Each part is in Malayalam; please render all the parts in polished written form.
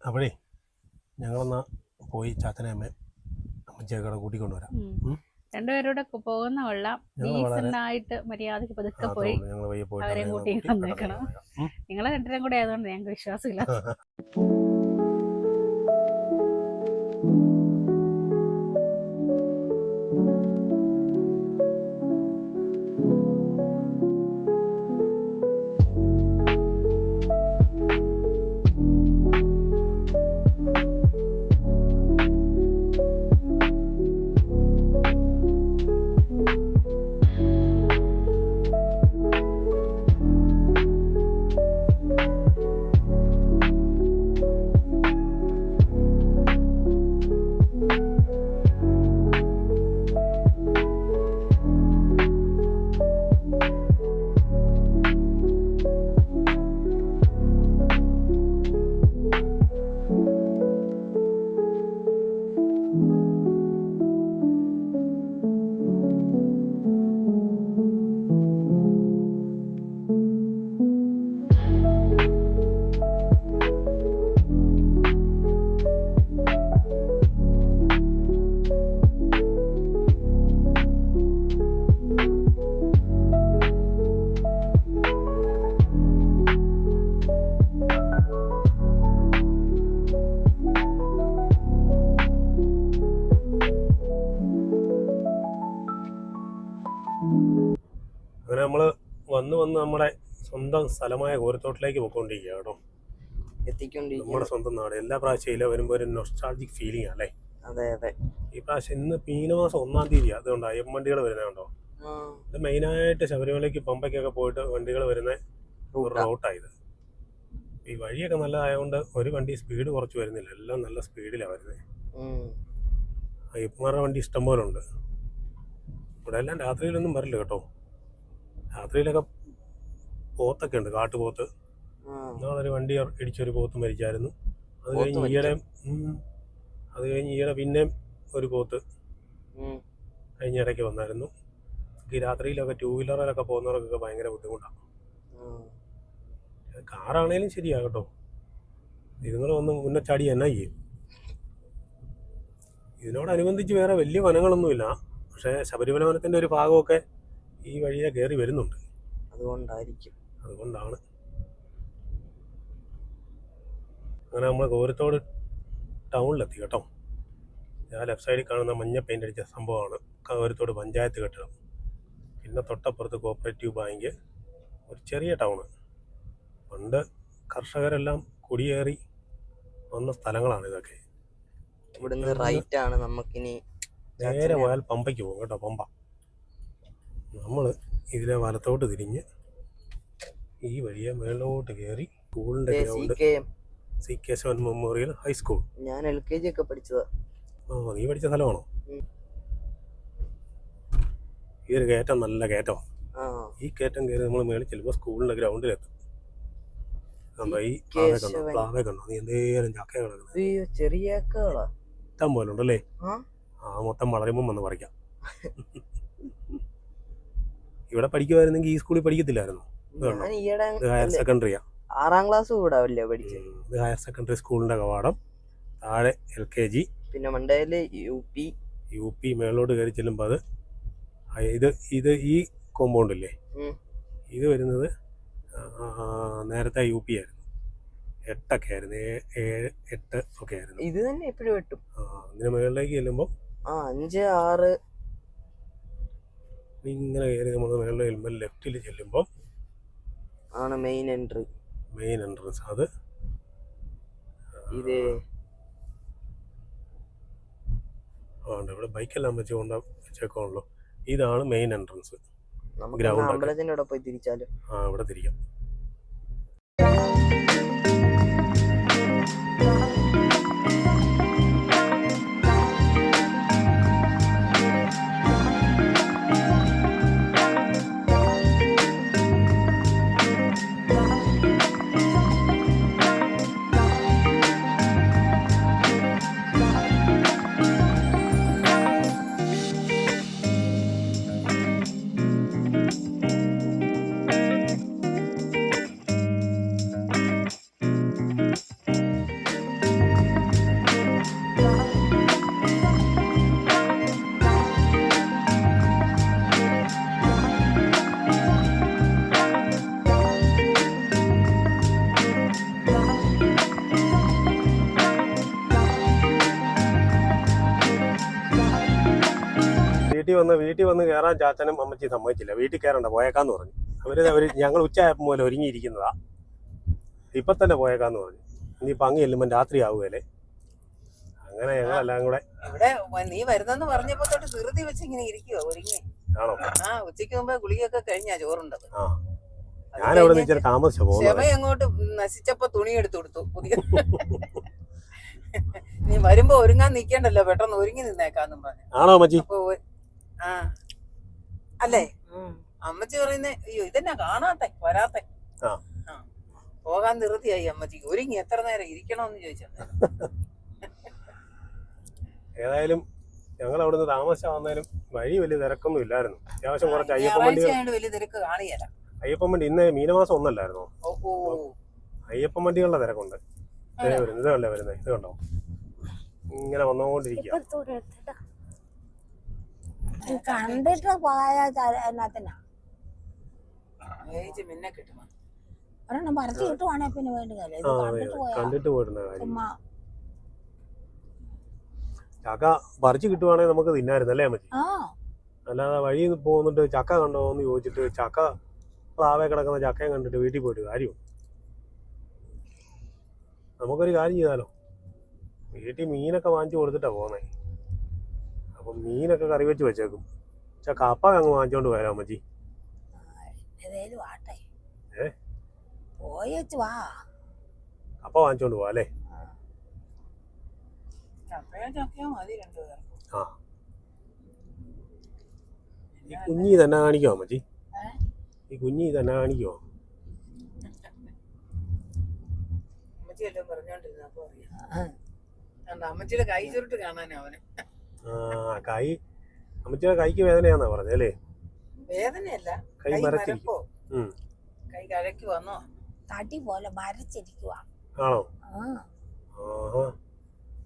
അപ്പോഴേ ഞങ്ങളൊന്ന് പോയി ചാച്ചനെ അമ്മ അമ്മച്ചേക്കടെ കൂട്ടിക്കൊണ്ടുവരാം. രണ്ടുപേരൂടെ പോകുന്ന കൊള്ളാം. ഡീസൻ്റായിട്ട് മര്യാദയ്ക്ക് പതുക്കെ പോയി അവരെയും കൂട്ടി വന്നേക്കണം. നിങ്ങളെ രണ്ടുപേരും കൂടെ ആയതുകൊണ്ട് ഞങ്ങൾക്ക് വിശ്വാസമില്ല. അങ്ങനെ നമ്മൾ വന്ന് നമ്മുടെ സ്വന്തം സ്ഥലമായ കോരത്തോട്ടിലേക്ക് പോയിക്കൊണ്ടിരിക്കുക കേട്ടോ. നമ്മുടെ സ്വന്തം നാട്. എല്ലാ പ്രാവശ്യം ഇല്ല വരുമ്പോൾ ഒരു നൊസ്റ്റാൾജിക് ഫീലിംഗ് അല്ലേ? അതെ അതെ. ഈ പ്രാവശ്യം ഇന്ന് മീനമാസം 1-ാം തീയതി, അതുകൊണ്ടാണ് വണ്ടികൾ വരുന്നതുണ്ടോ. ഇത് മെയിനായിട്ട് ശബരിമലയ്ക്ക് പമ്പയ്ക്കൊക്കെ പോയിട്ട് വണ്ടികൾ വരുന്ന ഒരു റൂട്ടായത്. ഈ വഴിയൊക്കെ നല്ലതായതുകൊണ്ട് ഒരു വണ്ടി സ്പീഡ് കുറച്ച് വരുന്നില്ല, എല്ലാം നല്ല സ്പീഡിലാണ് വരുന്നത്. അയ്യപ്പന്മാരുടെ വണ്ടി ഇഷ്ടം പോലെ ഉണ്ട്. ഇവിടെ എല്ലാം രാത്രിയിലൊന്നും വരില്ല കേട്ടോ. രാത്രിയിലൊക്കെ പോത്തൊക്കെ ഉണ്ട്, കാട്ടുപോത്ത്. നാളൊരു വണ്ടി ഇടിച്ചൊരു പോത്ത് മരിച്ചായിരുന്നു. അത് കഴിഞ്ഞ് ഈയിടെ പിന്നെയും ഒരു പോത്ത് കഴിഞ്ഞ ഇടയ്ക്ക് വന്നായിരുന്നു. ഈ രാത്രിയിലൊക്കെ 2 വീലറിലൊക്കെ പോകുന്നവർക്കൊക്കെ ഭയങ്കര ബുദ്ധിമുട്ടാണ്. കാറാണേലും ശരിയാ കേട്ടോ. ഇതുങ്ങൾ വന്ന് മുന്നേ ചാടി എന്നാ ചെയ്യും. ഇതിനോടനുബന്ധിച്ച് വേറെ വലിയ വനങ്ങളൊന്നുമില്ല, പക്ഷേ ശബരിമല വനത്തിൻ്റെ ഒരു ഭാഗമൊക്കെ ഈ വഴിയെ കയറി വരുന്നുണ്ട്. അതുകൊണ്ടാണ്. അങ്ങനെ നമ്മൾ കോരത്തോട് ടൗണിലെത്തി കേട്ടോ. ഞാൻ ലെഫ്റ്റ് സൈഡിൽ കാണുന്ന മഞ്ഞ പെയിൻ്റ് അടിച്ച സംഭവമാണ് കോരത്തോട് പഞ്ചായത്ത് കെട്ടിടം. പിന്നെ തൊട്ടപ്പുറത്ത് കോപ്പറേറ്റീവ് ബാങ്ക്. ഒരു ചെറിയ ടൗണ്. പണ്ട് കർഷകരെല്ലാം കുടിയേറി വന്ന സ്ഥലങ്ങളാണ് ഇതൊക്കെ. ഇവിടുന്ന് റൈറ്റ് ആണ് നമുക്കിനി നേരെ പോയാൽ പമ്പയ്ക്ക് പോകും കേട്ടോ. പമ്പ നമ്മൾ ഇതിലെ വലത്തോട്ട് തിരിഞ്ഞ് ഈ വഴിയെ മേളിലോട്ട് കയറി സ്കൂളിൻ്റെ ഗ്രൗണ്ട്, CK മെമ്മോറിയൽ ഹൈസ്കൂൾ. ഞാൻ LKG ഒക്കെ പഠിച്ചതാ. നീ പഠിച്ച സ്ഥലമാണോ? ഈ ഒരു കയറ്റം നല്ല കയറ്റമാണ്. ഈ കയറ്റം കയറി നമ്മൾ മേളിൽ ചെല്ലുമ്പോൾ സ്കൂളിൻ്റെ ഗ്രൗണ്ടിലെത്തും. ഈ പ്ലാവേ കണ്ടോ? നീ എന്തേലും ചക്ക കിടക്കുന്നത് ചെറിയ ഇഷ്ടം പോലെ ഉണ്ടല്ലേ? മൊത്തം വളരുമ്പം വന്ന് പറിക്കാം. ഇവിടെ പഠിക്കുമായിരുന്നെങ്കിൽ ഈ സ്കൂളിൽ പഠിക്കത്തില്ലായിരുന്നു. ഹയർ സെക്കൻഡറിയാ. 6-ാം ക്ലാസ് കൂടെ പഠിച്ചത്. ഇത് ഹയർ സെക്കൻഡറി സ്കൂളിന്റെ കവാടം. താഴെ LKG, പിന്നെ മണ്ടയില് UP. മേളോട്ട് കയറി ചെല്ലുമ്പോൾ അത് ഇത് ഈ കോമ്പൗണ്ട് ഇല്ലേ, ഇത് വരുന്നത് നേരത്തെ UP ആയിരുന്നു. 8 ഒക്കെ ആയിരുന്നു, 7, 8 ഒക്കെ ആയിരുന്നു. ഇത് തന്നെ എപ്പോഴും വെട്ടും. ഇതിന് മേളിലേക്ക് ചെല്ലുമ്പോൾ 5, 6 ഇങ്ങനെ കയറി നമ്മൾ മേളിൽ ചെല്ലുമ്പോൾ ലെഫ്റ്റിൽ ചെല്ലുമ്പോൾ ആണ് മെയിൻ എൻട്രൻസ്. അത് ഇവിടെ ബൈക്കെല്ലാം വെച്ചേക്കാണല്ലോ. ഇതാണ് മെയിൻ എൻട്രൻസ്. ഗ്രൗണ്ട് അമ്പലത്തിന്റെ അവിടെ പോയി തിരിച്ചാലോ? ഇവിടെ തിരിക്കാം. വീട്ടിൽ വന്ന് കയറാൻ ചാച്ചനും അമ്മച്ചി സമ്മതിച്ചില്ല. വീട്ടിൽ കയറണ്ട, പോയേക്കാന്ന് പറഞ്ഞു. അവര് ഞങ്ങൾ ഉച്ചയായപ്പോൾ പോലെ ഒരുങ്ങിയിരിക്കുന്നതാ. ഇപ്പൊ തന്നെ പോയേക്കാന്ന് പറഞ്ഞു. ഇനിയിപ്പോൾ അങ്ങ് ചെല്ലുമ്പോൾ രാത്രി ആവുകയല്ലേ. അങ്ങനെ ഞങ്ങളെല്ലാം കൂടെ ഇവിടെ നീ വരുന്നെന്ന് പറഞ്ഞപ്പോ തൊട്ട് ധൃതി വെച്ച് ഇങ്ങനെ ഇരിക്കുവോ ഒരുങ്ങി. ആണോ? ആ ഉച്ചയ്ക്ക് മുമ്പേ ഗുളികയൊക്കെ കഴിഞ്ഞാ ചോറുണ്ടത്. ആ ഞാനവിടെ നിന്ന് ഇച്ചിരി താമസിച്ചു പോകുന്നത്. ക്ഷമ അങ്ങോട്ട് നശിച്ചപ്പോ തുണി എടുത്തു കൊടുത്തു പുതിയ. നീ വരുമ്പോ ഒരുങ്ങാൻ നിക്കണ്ടല്ലോ, പെട്ടെന്ന് ഒരുങ്ങി നിന്നേക്കാന്നും പറഞ്ഞു. ആണോ അമ്മച്ചി? അപ്പൊ ആ അല്ലേ അമ്മച്ചി പറയുന്നേ, അയ്യോ ഇതെന്നാ കാണാത്തെ വരാത്തെ. ആ പോകാൻ ധൃതിയായി അമ്മച്ചിക്ക്. ഒരുങ്ങി എത്ര നേരം ഇരിക്കണമെന്ന് ചോദിച്ചാ. ഏതായാലും ഞങ്ങൾ അവിടുന്ന് താമസിച്ചാൽ വന്നാലും വഴി വലിയ തിരക്കൊന്നും ഇല്ലായിരുന്നു. അത്യാവശ്യം കുറച്ച് അയ്യപ്പൻ വലിയ തിരക്ക് കാണിയല്ല. അയ്യപ്പൻ വണ്ടി ഇന്ന് മീനമാസം ഒന്നല്ലായിരുന്നോ? അയ്യപ്പൻ വണ്ടികളുടെ തിരക്കുണ്ട്. ഇതല്ലേ വരുന്നത്, ഇത് കണ്ടോ ഇങ്ങനെ വന്നുകൊണ്ടിരിക്കുക. കണ്ടിട്ട് പോയ എന്നാത്തിനാ പിന്നെ കിട്ടുമോ ഒരെണ്ണം പറിച്ചു കിട്ടുവാണെ പിന്നെ വേണ്ടി കണ്ടിട്ട് പോയിരുന്ന കാര്യം. ചക്ക പറിച്ചു കിട്ടുവാണെങ്കിൽ നമുക്ക് തിന്നായിരുന്നല്ലേ അമ്മച്ചി? അല്ലാതെ വഴി പോകുന്നിട്ട് ചക്ക കണ്ടോ എന്ന് ചോദിച്ചിട്ട് ചക്ക പ്ലാവേ കിടക്കുന്ന ചക്കയും കണ്ടിട്ട് വീട്ടിൽ പോയിട്ട് കാര്യം. നമുക്കൊരു കാര്യം ചെയ്താലോ, വീട്ടിൽ മീനൊക്കെ വാങ്ങിച്ചു കൊടുത്തിട്ടാ പോന്നേ. അപ്പം മീനൊക്കെ കറി വെച്ച് വെച്ചേക്കും. കപ്പ അങ്ങ് വാങ്ങിച്ചോണ്ട് പോയാലോ അമ്മച്ചി? കപ്പ വാങ്ങിച്ചോണ്ട് പോവാ അല്ലേ? ആ ഈ കുഞ്ഞി തന്നെ കാണിക്കോ അമ്മച്ചി? ഈ കുഞ്ഞി തന്നെ കാണിക്കോ? പറഞ്ഞോണ്ടിരുന്നപ്പോ അമ്മച്ചിയുടെ കൈ ചുരുട്ട് കാണാനാ അവന്. കൈ അമ്മച്ചിയുടെ കൈക്ക് വേദനയാന്നാ പറഞ്ഞല്ലേ? വേദനയല്ല, കൈ മരച്ചിരിക്കോ? കൈ കഴക്ക് വന്നോ തടി പോലെ മരച്ചിരിക്കുക. ആണോ?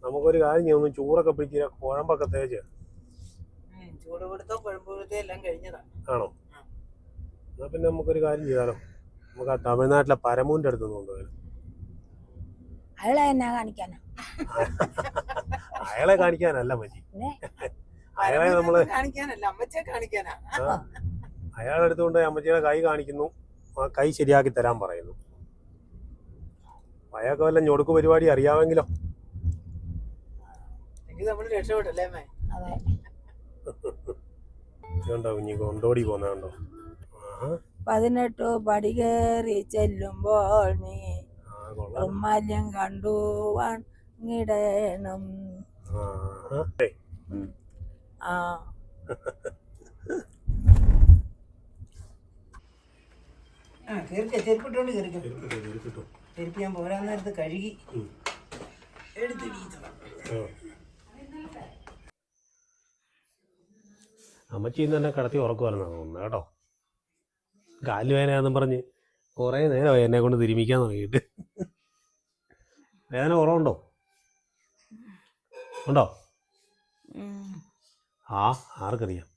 നമുക്കൊരു കാര്യം ചെയ്യാം, ഒന്ന് ചൂടൊക്കെ പിടിച്ച് കുഴമ്പൊക്കെ തേച്ച്. ചൂട് കൊടുത്തോ കുഴമ്പൊടുത്തോ എല്ലാം കഴിഞ്ഞതാ. ആണോ? എന്നാ പിന്നെ നമുക്കൊരു കാര്യം ചെയ്താലോ, നമുക്ക് ആ തമിഴ്നാട്ടിലെ പരമൂന്റെ അടുത്ത് കൊണ്ടുപോയാലോ? അയാളെ എന്നാ കാണിക്കാനാ? അയാളെ കാണിക്കാനല്ല മതി, അയാളെ നമ്മള് കാണിക്കാനല്ല അമ്മച്ചിയെ കാണിക്കാനാ. അയാളെ അടുത്തുകൊണ്ട് അമ്മച്ചിയുടെ കൈ കാണിക്കുന്നു, ആ കൈ ശരിയാക്കി തരാൻ പറയുന്നു. അയാൾക്ക് വല്ല ഞൊടുക്ക് പരിപാടി അറിയാമെങ്കിലോ? നമ്മള് രക്ഷപ്പെട്ടല്ലേ? ഇതുണ്ടോ കുഞ്ഞി കൊണ്ടോടി പോന്നോ? 18 പടി കയറി ചെല്ലുമ്പോൾ നീ നിർമാല്യം കണ്ടു വാങ്ങിടണം. ചെരുപ്പിട്ടോണ്ട് ചെരുപ്പ് ഞാൻ പോരാൻ നേരത്ത് കഴുകി എടുത്തിടീച്ചണം. അമ്മച്ചി ഇന്ന് തന്നെ കിടത്തി ഉറക്കുമായിരുന്നു തോന്നുന്നു കേട്ടോ. കാലുവേദനയാണെന്നും പറഞ്ഞ് കുറേ നേരമായി എന്നെ കൊണ്ട് തിരുമിക്കാൻ തുടങ്ങിയിട്ട്. വേദന കുറവുണ്ടോ? ഉണ്ടോ? ആർക്കറിയാം.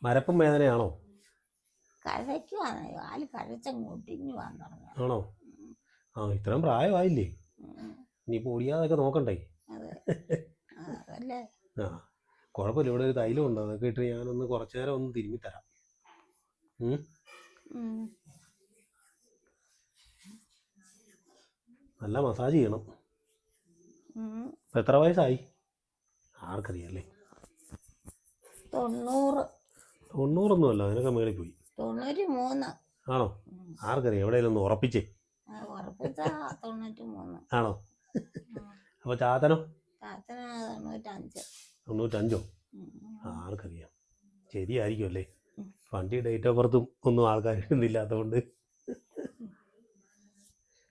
മരപ്പും വേദനയാണോ? ആണോ? ഇത്രയും പ്രായമായില്ലേ, ഇനിയിപ്പോൾ ഓടിയാതൊക്കെ നോക്കണ്ടേ? കുഴപ്പമില്ല, ഇവിടെ ഒരു തൈലം ഉണ്ടോ, അതൊക്കെ ഇട്ട് ഞാനൊന്ന് കുറച്ചു നേരം ഒന്ന് തിരുമ്മിത്തരാം. നല്ല മസാജ് ചെയ്യണം. എത്ര വയസ്സായി? ആർക്കറിയാല്ലേ? 90 അതിനൊക്കെ മേളിൽ പോയി. 93 ആണോ? ആർക്കറിയാം, എവിടെയെങ്കിലും ഒന്ന് ഉറപ്പിച്ചേ. ആണോ? അപ്പൊ ചാത്തനോ? 95. ആർക്കറിയാം, ശരിയായിരിക്കും അല്ലേ? വണ്ടി ഡേറ്റ് ഓഫ് ബർത്തും ഒന്നും ആൾക്കാർ ഇല്ലാത്തതുകൊണ്ട്.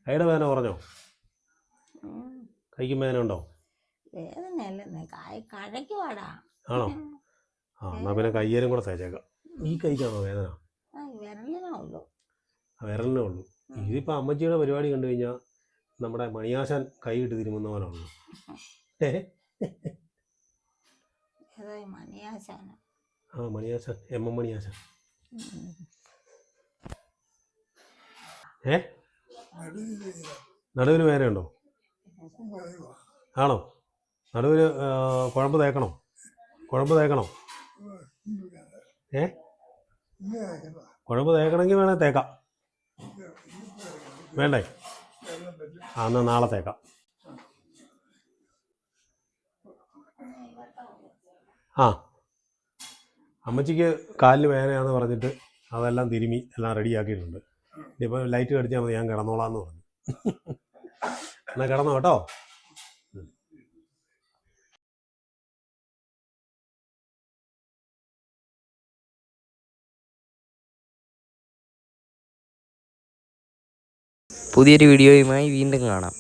കൈയുടെ വേദന പറഞ്ഞോ? കൈക്കും വേദന ഉണ്ടോ? ആണോ? എന്നാ പിന്നെ കയ്യേലും കൂടെ തേച്ചേക്കാം. ഈ കൈക്കാണോ വേദന? വിരലിനേ ഉള്ളൂ. ഇതിപ്പോൾ അമ്മച്ചിയുടെ പരിപാടി കണ്ടു കഴിഞ്ഞാൽ നമ്മുടെ മണിയാശാൻ കൈ ഇട്ട് തിരുമുന്ന പോലെ ഉള്ളു. മണിയാശാൻ MM മണിയാശാൻ. നടുവിന് വേദനയുണ്ടോ? ആണോ? നടുവിൽ കുഴമ്പ് തേക്കണോ? ഏ കുഴമ്പ് തേക്കണമെങ്കിൽ വേണേൽ തേക്കാം. വേണ്ടേ? എന്നാൽ നാളെ തേക്കാം. അമ്മച്ചിക്ക് കാലിന് വേദനയാണെന്ന് പറഞ്ഞിട്ട് അതെല്ലാം തിരുമി എല്ലാം റെഡിയാക്കിയിട്ടുണ്ട്. ഇനിയിപ്പോൾ ലൈറ്റ് കടിച്ചാൽ മതി, ഞാൻ കിടന്നോളാം എന്ന് പറഞ്ഞു. എന്നാൽ കിടന്നോ കേട്ടോ. പുതിയൊരു വീഡിയോയുമായി വീണ്ടും കാണാം.